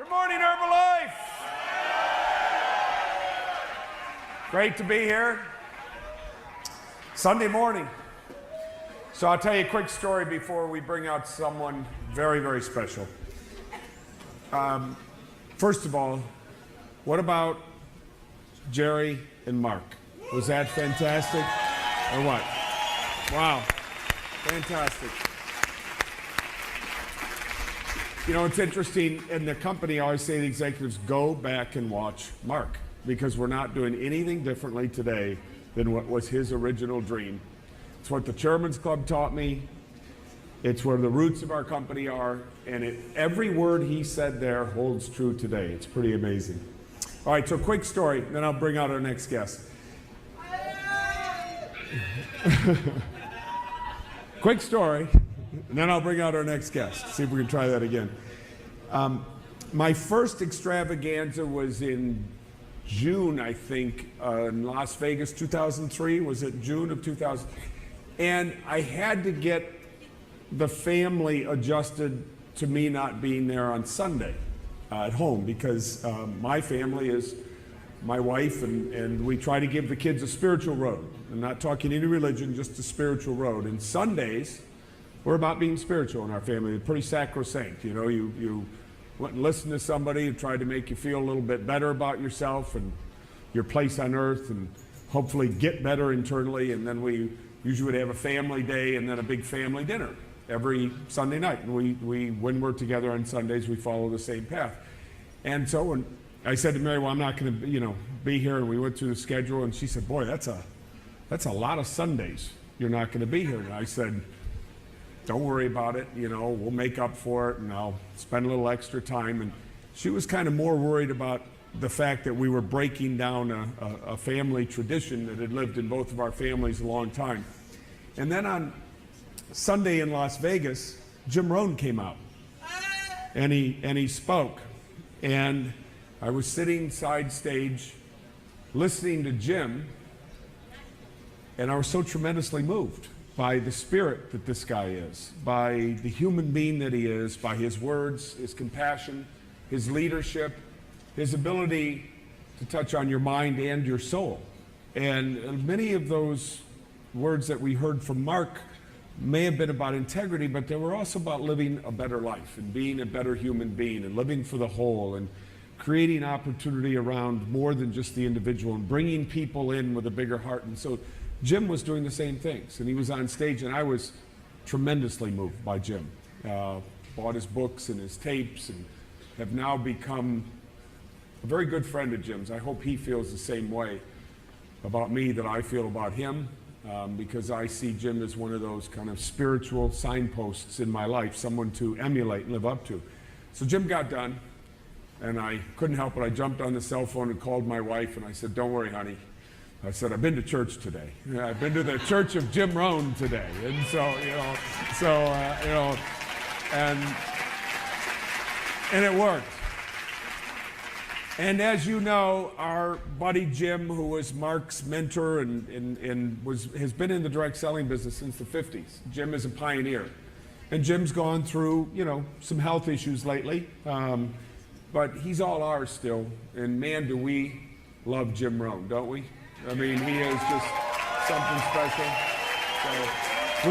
Good morning, Herbalife. Great to be here. Sunday morning. So I'll tell you a quick story before we bring out someone very, very special. First of all, what about Jerry and Mark? Was that fantastic? Or what? Wow. Fantastic. You know, it's interesting, in the company, I always say to the executives, go back and watch Mark, because we're not doing anything differently today than what was his original dream. It's what the Chairman's Club taught me. It's where the roots of our company are, and every word he said there holds true today. It's pretty amazing. All right, so quick story, then I'll bring out our next guest. Quick story, and then I'll bring out our next guest. See if we can try that again. My first extravaganza was in June, I think, in Las Vegas, 2003. Was it June of 2000? And I had to get the family adjusted to me not being there on Sunday at home, because my family is my wife, and we try to give the kids a spiritual road. I'm not talking any religion, just a spiritual road. And Sundays, we're about being spiritual in our family. It's pretty sacrosanct. You know, you listen to somebody who tried to make you feel a little bit better about yourself and your place on earth, and hopefully get better internally. And then we usually would have a family day and then a big family dinner every Sunday night. And when we're together on Sundays, we follow the same path. And so when I said to Mary, well, I'm not going to, be here, and we went through the schedule, and she said, boy, that's a lot of Sundays you're not going to be here. And I said, don't worry about it, we'll make up for it, and I'll spend a little extra time. And she was kind of more worried about the fact that we were breaking down a family tradition that had lived in both of our families a long time. And then on Sunday in Las Vegas, Jim Rohn came out, and he spoke. And I was sitting side stage listening to Jim, and I was so tremendously moved by the spirit that this guy is, by the human being that he is, by his words, his compassion, his leadership, his ability to touch on your mind and your soul. And many of those words that we heard from Mark may have been about integrity, but they were also about living a better life and being a better human being and living for the whole and creating opportunity around more than just the individual and bringing people in with a bigger heart. And so Jim was doing the same things, and he was on stage, and I was tremendously moved by Jim. Bought his books and his tapes, and have now become a very good friend of Jim's. I hope he feels the same way about me that I feel about him, because I see Jim as one of those kind of spiritual signposts in my life, someone to emulate and live up to. So Jim got done, and I couldn't help it. I jumped on the cell phone and called my wife, and I said, don't worry, honey. I said, I've been to church today. I've been to the church of Jim Rohn today. And so, and it worked. And as you know, our buddy Jim, who was Mark's mentor and has been in the direct selling business since the 50s. Jim is a pioneer. And Jim's gone through, some health issues lately. But he's all ours still. And man, do we love Jim Rohn, don't we? I mean, he is just something special. So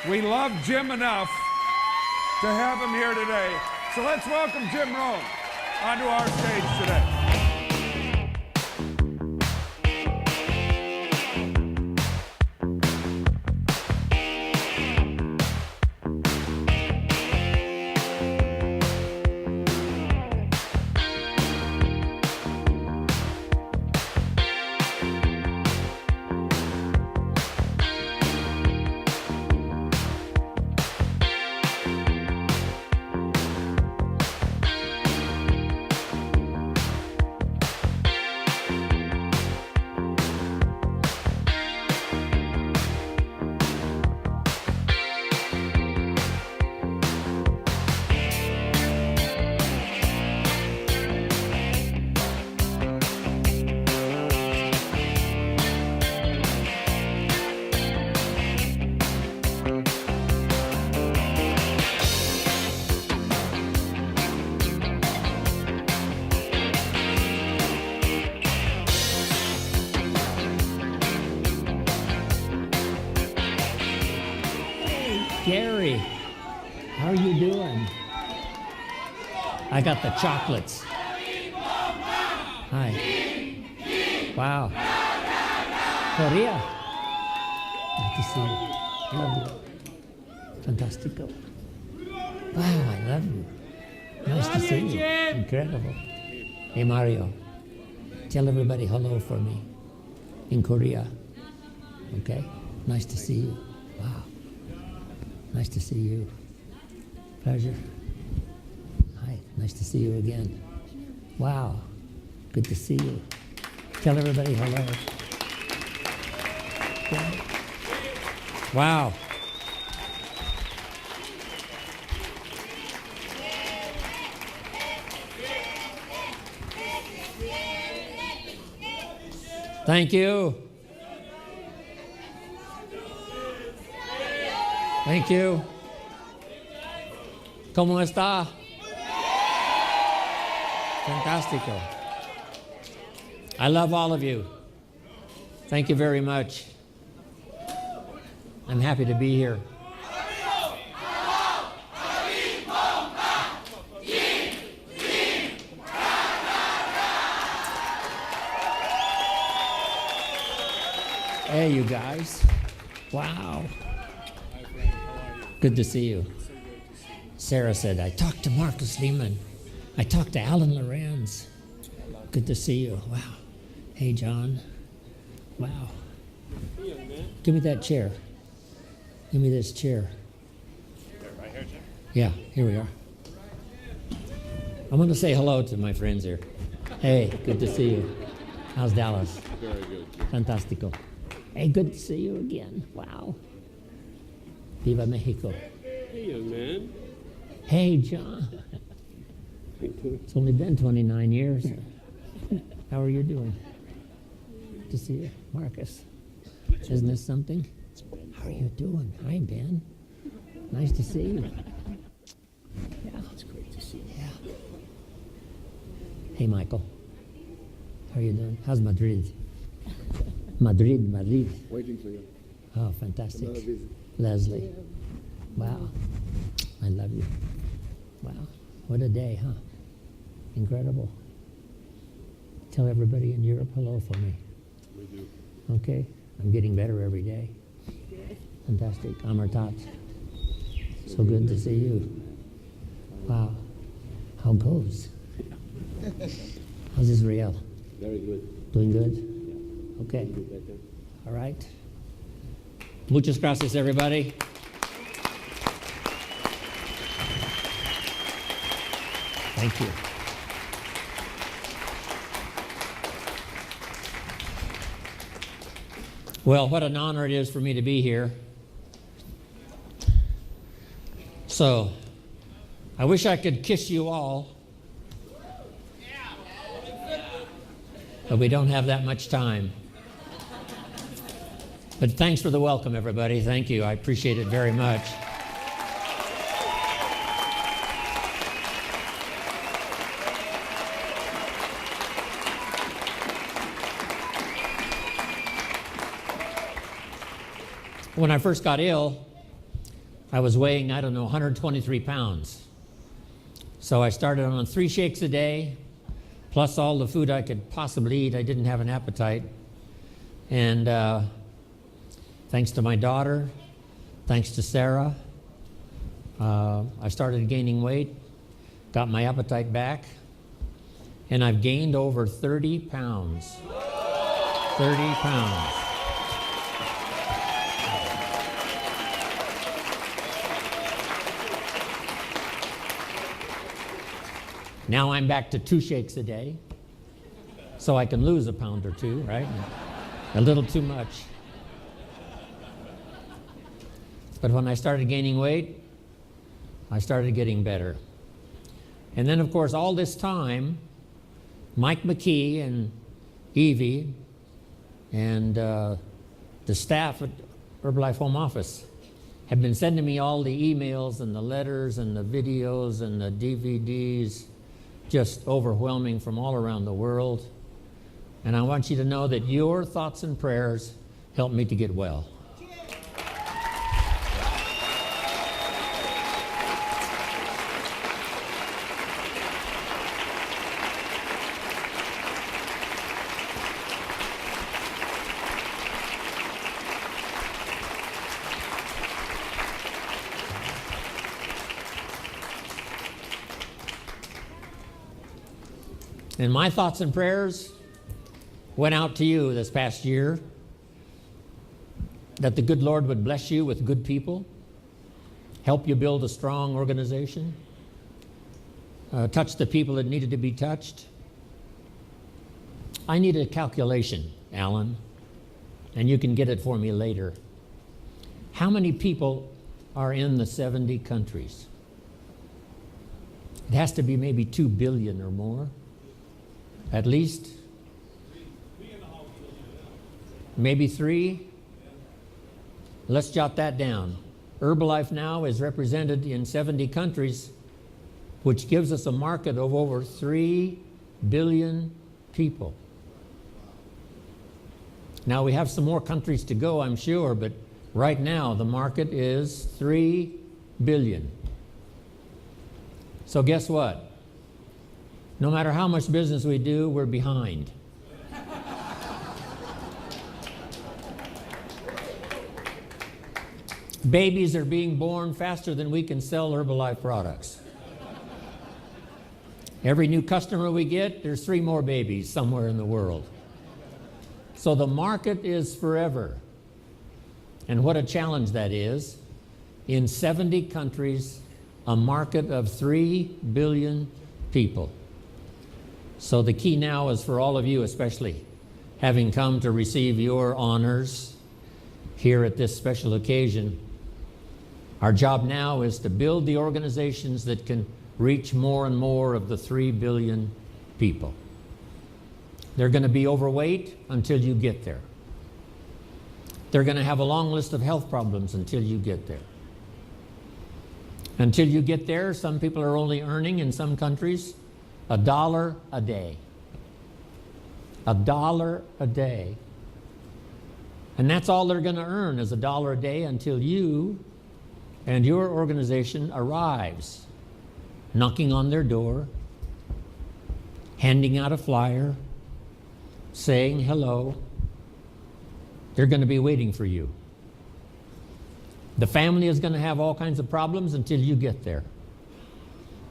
we love Jim enough to have him here today. So let's welcome Jim Rohn onto our stage today. How are you doing? I got the chocolates. Hi. Wow. Korea. Nice to see you. Love you. Fantastico. Wow, I love you. Nice to see you. Incredible. Hey, Mario. Tell everybody hello for me in Korea. Okay? Nice to see you. Wow. Nice to see you. Pleasure. Hi. Nice to see you again. Wow. Good to see you. Tell everybody hello. Okay. Wow. Thank you. Thank you. ¿Cómo está? Fantastico. I love all of you. Thank you very much. I'm happy to be here. Hey, you guys. Wow. Good to see you. Sarah said, I talked to Marcus Lehman. I talked to Alan Lorenz. Good to see you. Wow. Hey, John. Wow. Give me that chair. Give me this chair. Right here, Jim? Yeah, here we are. I'm going to say hello to my friends here. Hey, good to see you. How's Dallas? Very good. Fantastico. Hey, good to see you again. Wow. Viva Mexico. Hey, young man. Hey, John. It's only been 29 years. How are you doing? Good to see you. Marcus. Isn't this something? How are you doing? Hi, Ben. Nice to see you. Yeah. It's great to see you. Yeah. Hey, Michael. How are you doing? How's Madrid? Madrid. Waiting for you. Oh, fantastic. Another visit. Leslie. Wow. I love you. Wow. What a day, huh? Incredible. Tell everybody in Europe hello for me. We do. Okay? I'm getting better every day. Fantastic. Amartat. So good to see you. Wow. How goes? How's Israel? Very good. Doing good? Yeah. Okay. Do better. All right. Muchas gracias, everybody. Thank you. Well, what an honor it is for me to be here. So, I wish I could kiss you all, but we don't have that much time. But thanks for the welcome, everybody. Thank you. I appreciate it very much. When I first got ill, I was weighing, 123 pounds. So I started on 3 shakes a day, plus all the food I could possibly eat. I didn't have an appetite. And thanks to my daughter, thanks to Sarah, I started gaining weight, got my appetite back, and I've gained over 30 pounds. 30 pounds. Now I'm back to 2 shakes a day, so I can lose a pound or 2, right? A little too much. But when I started gaining weight, I started getting better. And then, of course, all this time, Mike McKee and Evie and the staff at Herbalife Home Office have been sending me all the emails and the letters and the videos and the DVDs, just overwhelming from all around the world. And I want you to know that your thoughts and prayers helped me to get well. And my thoughts and prayers went out to you this past year, that the good Lord would bless you with good people, help you build a strong organization, touch the people that needed to be touched. I need a calculation, Alan, and you can get it for me later. How many people are in the 70 countries? It has to be maybe 2 billion or more, at least. Maybe 3. Let's jot that down. Herbalife now is represented in 70 countries, which gives us a market of over 3 billion people. Now we have some more countries to go, I'm sure, but right now the market is 3 billion. So guess what? No matter how much business we do, we're behind. Babies are being born faster than we can sell Herbalife products. Every new customer we get, there's 3 more babies somewhere in the world. So the market is forever. And what a challenge that is. In 70 countries, a market of 3 billion people. So the key now is for all of you especially, having come to receive your honors here at this special occasion. Our job now is to build the organizations that can reach more and more of the 3 billion people. They're going to be overweight until you get there. They're going to have a long list of health problems until you get there. Until you get there, some people are only earning in some countries $1 a day. $1 a day. And that's all they're going to earn is $1 a day until you and your organization arrives, knocking on their door, handing out a flyer, saying hello. They're going to be waiting for you. The family is going to have all kinds of problems until you get there.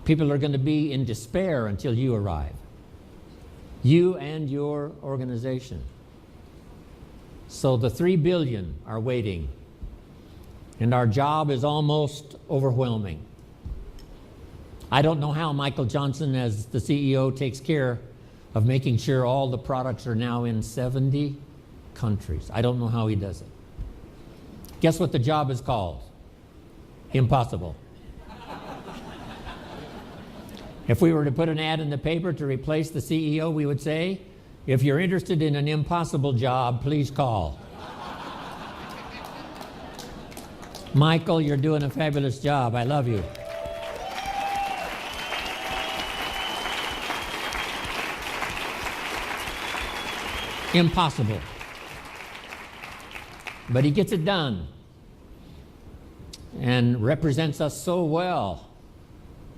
People are going to be in despair until you arrive. You and your organization. So the 3 billion are waiting. And our job is almost overwhelming. I don't know how Michael Johnson, as the CEO, takes care of making sure all the products are now in 70 countries. I don't know how he does it. Guess what the job is called? Impossible. If we were to put an ad in the paper to replace the CEO, we would say, if you're interested in an impossible job, please call. Michael, you're doing a fabulous job. I love you. Impossible. But he gets it done and represents us so well.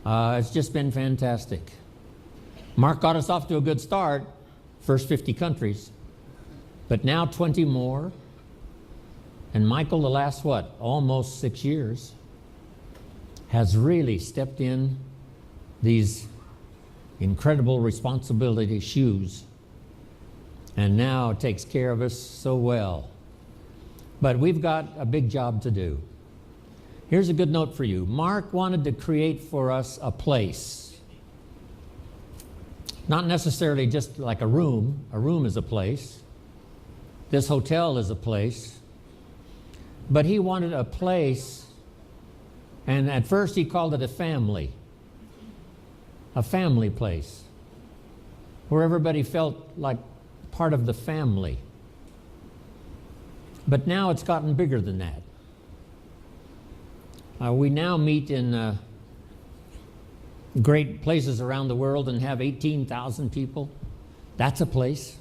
It's just been fantastic. Mark got us off to a good start, first 50 countries, but now 20 more. And Michael, the last, almost 6 years, has really stepped in these incredible responsibility shoes and now takes care of us so well. But we've got a big job to do. Here's a good note for you. Mark wanted to create for us a place. Not necessarily just like a room. A room is a place. This hotel is a place. But he wanted a place, and at first he called it a family place, where everybody felt like part of the family. But now it's gotten bigger than that. We now meet in great places around the world and have 18,000 people. That's a place.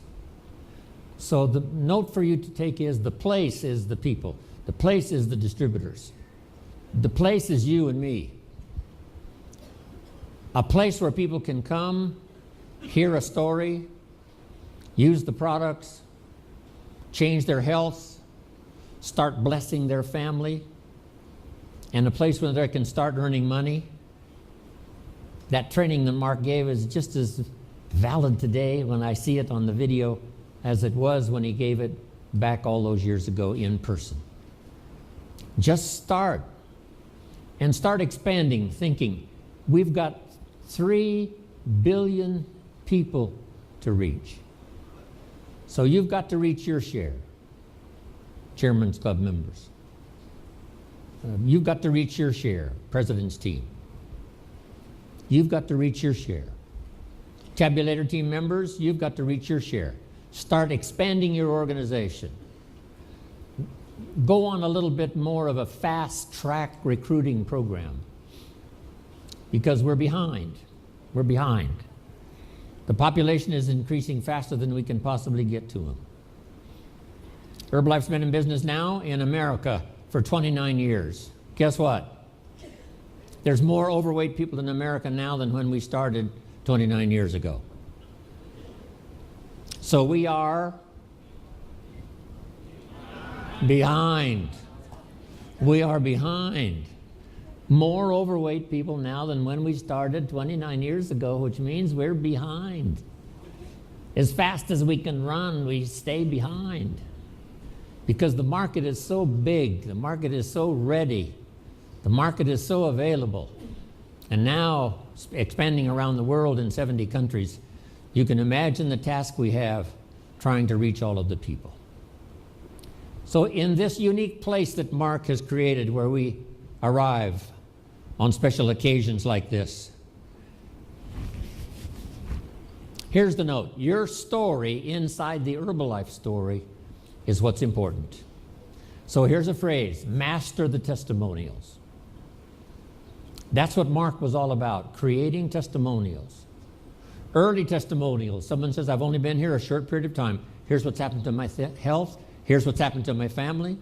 So the note for you to take is the place is the people. The place is the distributors. The place is you and me. A place where people can come, hear a story, use the products, change their health, start blessing their family, and a place where they can start earning money. That training that Mark gave is just as valid today when I see it on the video as it was when he gave it back all those years ago in person. Just start and start expanding, thinking we've got 3 billion people to reach. So you've got to reach your share, Chairman's Club members. You've got to reach your share, President's team. You've got to reach your share. Tabulator team members, you've got to reach your share. Start expanding your organization. Go on a little bit more of a fast-track recruiting program because we're behind. We're behind. The population is increasing faster than we can possibly get to them. Herbalife's been in business now in America for 29 years. Guess what? There's more overweight people in America now than when we started 29 years ago. So we are behind. We are behind. More overweight people now than when we started 29 years ago, which means we're behind. As fast as we can run, we stay behind. Because the market is so big, the market is so ready, the market is so available. And now, expanding around the world in 70 countries, you can imagine the task we have trying to reach all of the people. So in this unique place that Mark has created where we arrive on special occasions like this, here's the note. Your story inside the Herbalife story is what's important. So here's a phrase, master the testimonials. That's what Mark was all about, creating testimonials. Early testimonials. Someone says, I've only been here a short period of time. Here's what's happened to my health. Here's what's happened to my family.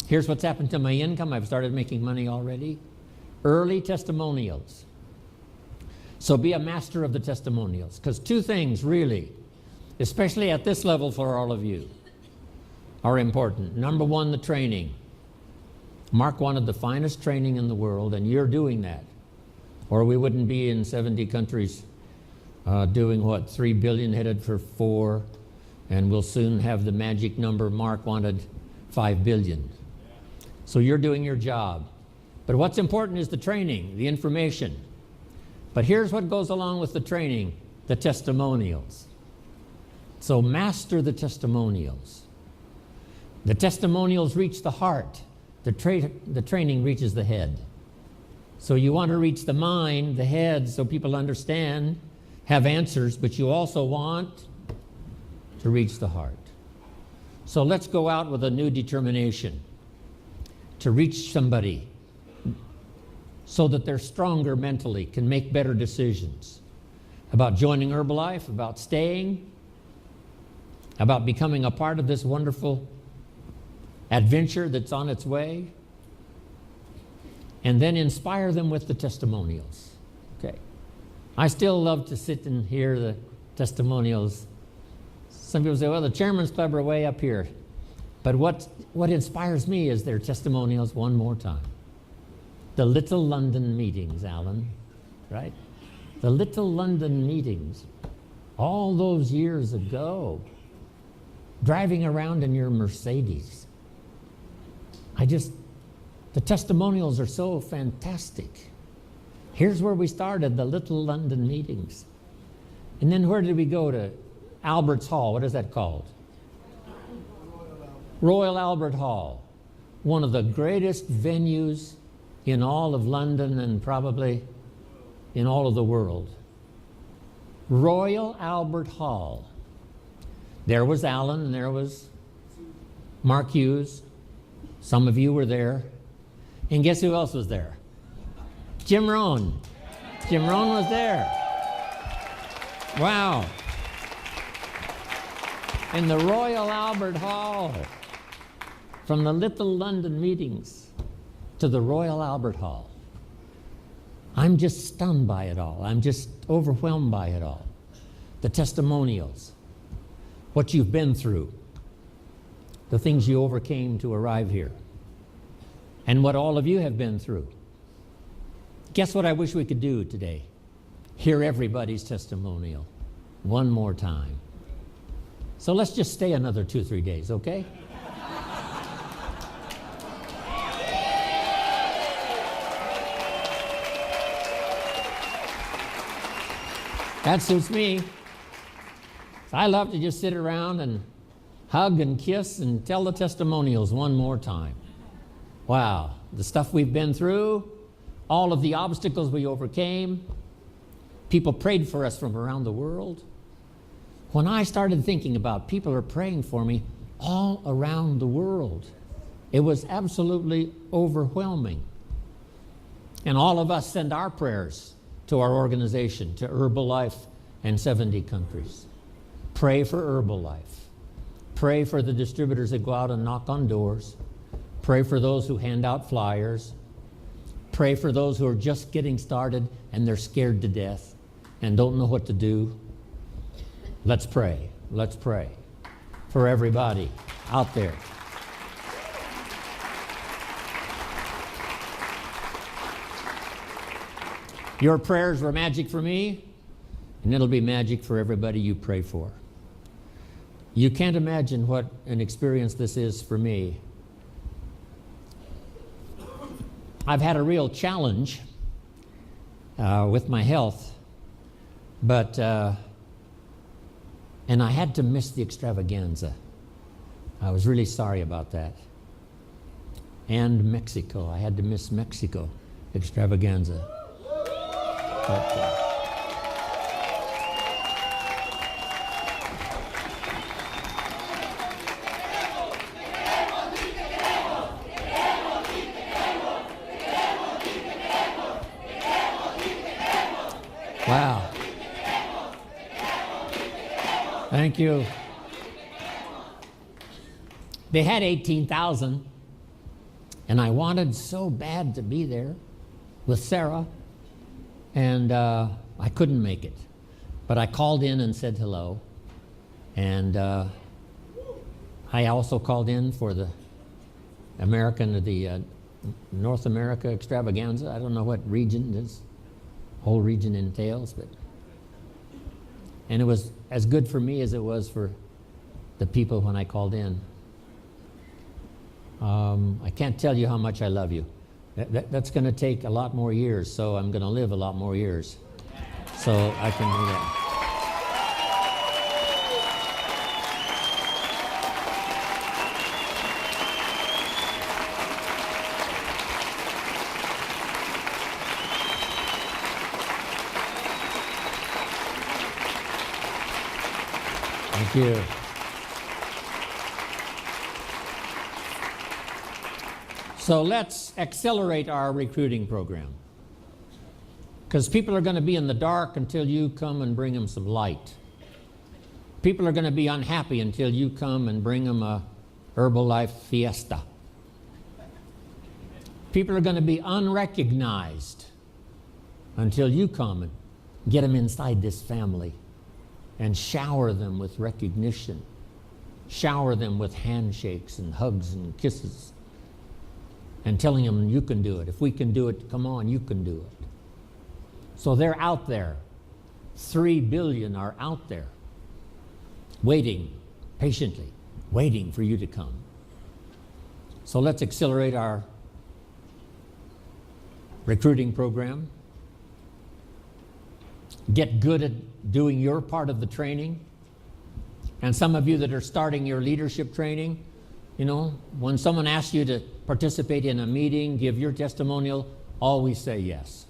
Here's what's happened to my income. I've started making money already. Early testimonials. So be a master of the testimonials. Because two things really, especially at this level for all of you, are important. Number one, the training. Mark wanted the finest training in the world, and you're doing that. Or we wouldn't be in 70 countries doing what, 3 billion headed for 4, and we'll soon have the magic number Mark wanted, 5 billion. So you're doing your job. But what's important is the training, the information. But here's what goes along with the training, the testimonials. So master the testimonials. The testimonials reach the heart. The training reaches the head. So you want to reach the mind, the head, so people understand, have answers, but you also want to reach the heart. So let's go out with a new determination to reach somebody so that they're stronger mentally, can make better decisions about joining Herbalife, about staying, about becoming a part of this wonderful adventure that's on its way, and then inspire them with the testimonials. Okay. I still love to sit and hear the testimonials. Some people say, well, the Chairman's Club are way up here. But what inspires me is their testimonials one more time. The Little London meetings, Alan, right? The Little London meetings, all those years ago, driving around in your Mercedes. The testimonials are so fantastic. Here's where we started, the Little London meetings. And then where did we go to? Albert's Hall. What is that called? Royal Albert Hall. One of the greatest venues in all of London and probably in all of the world. Royal Albert Hall. There was Alan and there was Mark Hughes. Some of you were there. And guess who else was there? Jim Rohn. Jim Rohn was there. Wow. In the Royal Albert Hall. From the Little London meetings to the Royal Albert Hall. I'm just stunned by it all. I'm just overwhelmed by it all. The testimonials. What you've been through. The things you overcame to arrive here. And what all of you have been through. Guess what I wish we could do today? Hear everybody's testimonial. one more time. So let's just stay another 2-3 days, okay? That suits me. I love to just sit around and hug and kiss and tell the testimonials one more time. Wow, the stuff we've been through, all of the obstacles we overcame. People prayed for us from around the world. When I started thinking about people are praying for me all around the world, it was absolutely overwhelming. And all of us send our prayers to our organization, to Herbalife and 70 countries. Pray for Herbalife. Pray for the distributors that go out and knock on doors. Pray for those who hand out flyers. Pray for those who are just getting started and they're scared to death and don't know what to do. Let's pray. Let's pray for everybody out there. Your prayers were magic for me, and it'll be magic for everybody you pray for. You can't imagine what an experience this is for me. I've had a real challenge with my health, but and I had to miss the extravaganza. I was really sorry about that. And Mexico, I had to miss Mexico extravaganza. But, wow. Thank you. They had 18,000, and I wanted so bad to be there with Sarah, and I couldn't make it. But I called in and said hello, and I also called in for the North America extravaganza. I don't know what region this whole region entails, but and it was as good for me as it was for the people when I called in. I can't tell you how much I love you. That's going to take a lot more years, so I'm going to live a lot more years. So I can do that. Thank you. So let's accelerate our recruiting program, because people are going to be in the dark until you come and bring them some light. People are going to be unhappy until you come and bring them a Herbalife fiesta. People are going to be unrecognized until you come and get them inside this family and shower them with recognition, shower them with handshakes and hugs and kisses, and telling them you can do it. If we can do it, come on, you can do it. So they're out there. 3 billion are out there, waiting, patiently, waiting for you to come. So let's accelerate our recruiting program. Get good at doing your part of the training. And some of you that are starting your leadership training, you know, when someone asks you to participate in a meeting, give your testimonial, always say yes.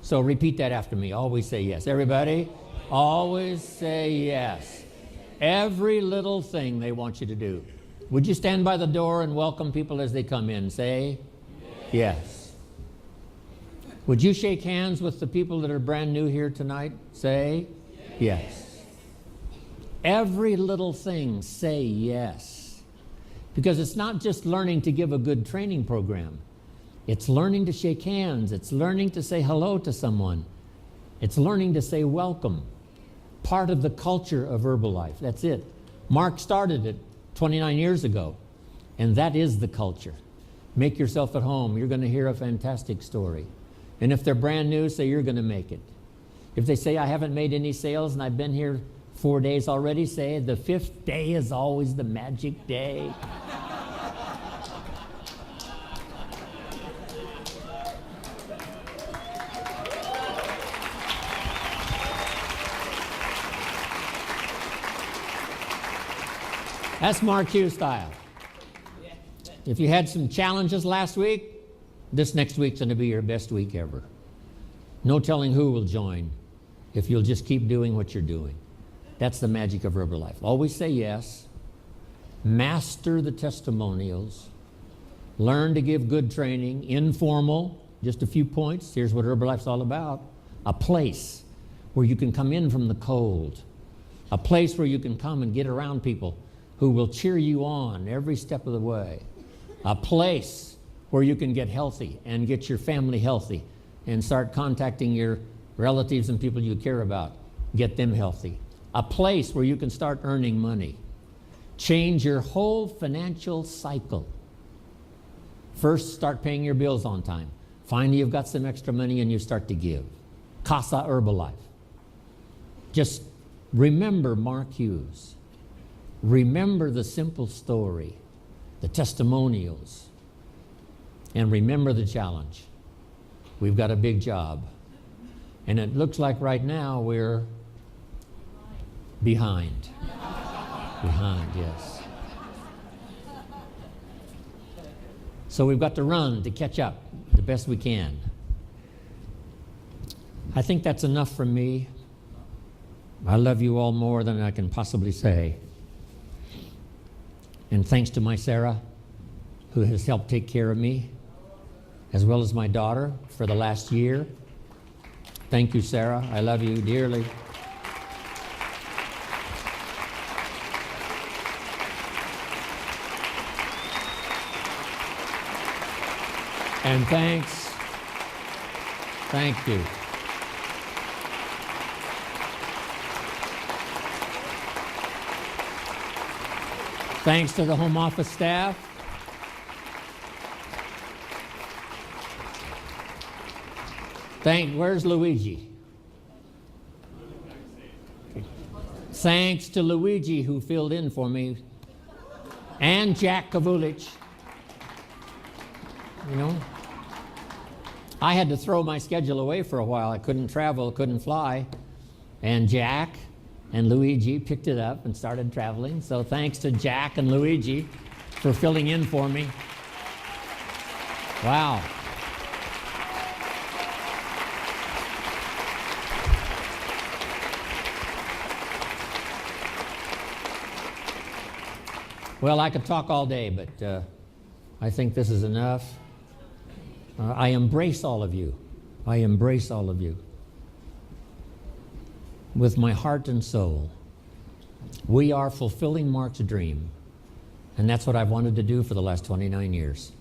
So repeat that after me. Always say yes. Everybody, always say yes. Every little thing they want you to do. Would you stand by the door and welcome people as they come in? Say yes. Would you shake hands with the people that are brand new here tonight? Say yes. Every little thing, say yes. Because it's not just learning to give a good training program. It's learning to shake hands. It's learning to say hello to someone. It's learning to say welcome. Part of the culture of Herbalife. That's it. Mark started it 29 years ago. And that is the culture. Make yourself at home. You're going to hear a fantastic story. And if they're brand new, say you're going to make it. If they say I haven't made any sales and I've been here 4 days already, say the 5th day is always the magic day. That's Mark Hughes style. If you had some challenges last week, this next week's going to be your best week ever. No telling who will join if you'll just keep doing what you're doing. That's the magic of Herbalife. Always say yes. Master the testimonials. Learn to give good training. Informal. Just a few points. Here's what Herbalife's all about. A place where you can come in from the cold. A place where you can come and get around people who will cheer you on every step of the way. A place where you can get healthy and get your family healthy and start contacting your relatives and people you care about. Get them healthy. A place where you can start earning money. Change your whole financial cycle. First, start paying your bills on time. Finally, you've got some extra money and you start to give. Casa Herbalife. Just remember Mark Hughes. Remember the simple story, the testimonials, and remember the challenge. We've got a big job. And it looks like right now we're behind. Behind, yes. So we've got to run to catch up the best we can. I think that's enough from me. I love you all more than I can possibly say. And thanks to my Sarah, who has helped take care of me, as well as my daughter for the last year. Thank you, Sarah. I love you dearly. And thanks. Thank you. Thanks to the home office staff. Where's Luigi? Thanks to Luigi who filled in for me, and Jack Kavulich. You know, I had to throw my schedule away for a while. I couldn't travel, couldn't fly, and Jack and Luigi picked it up and started traveling. So thanks to Jack and Luigi for filling in for me. Wow. Well, I could talk all day, but I think this is enough. I embrace all of you. I embrace all of you. With my heart and soul. We are fulfilling Mark's dream. And that's what I've wanted to do for the last 29 years.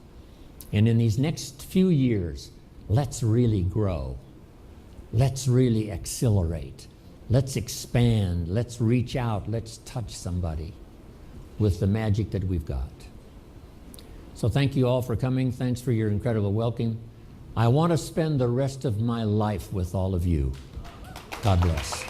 And in these next few years, let's really grow. Let's really accelerate. Let's expand. Let's reach out. Let's touch somebody with the magic that we've got. So thank you all for coming. Thanks for your incredible welcome. I want to spend the rest of my life with all of you. God bless.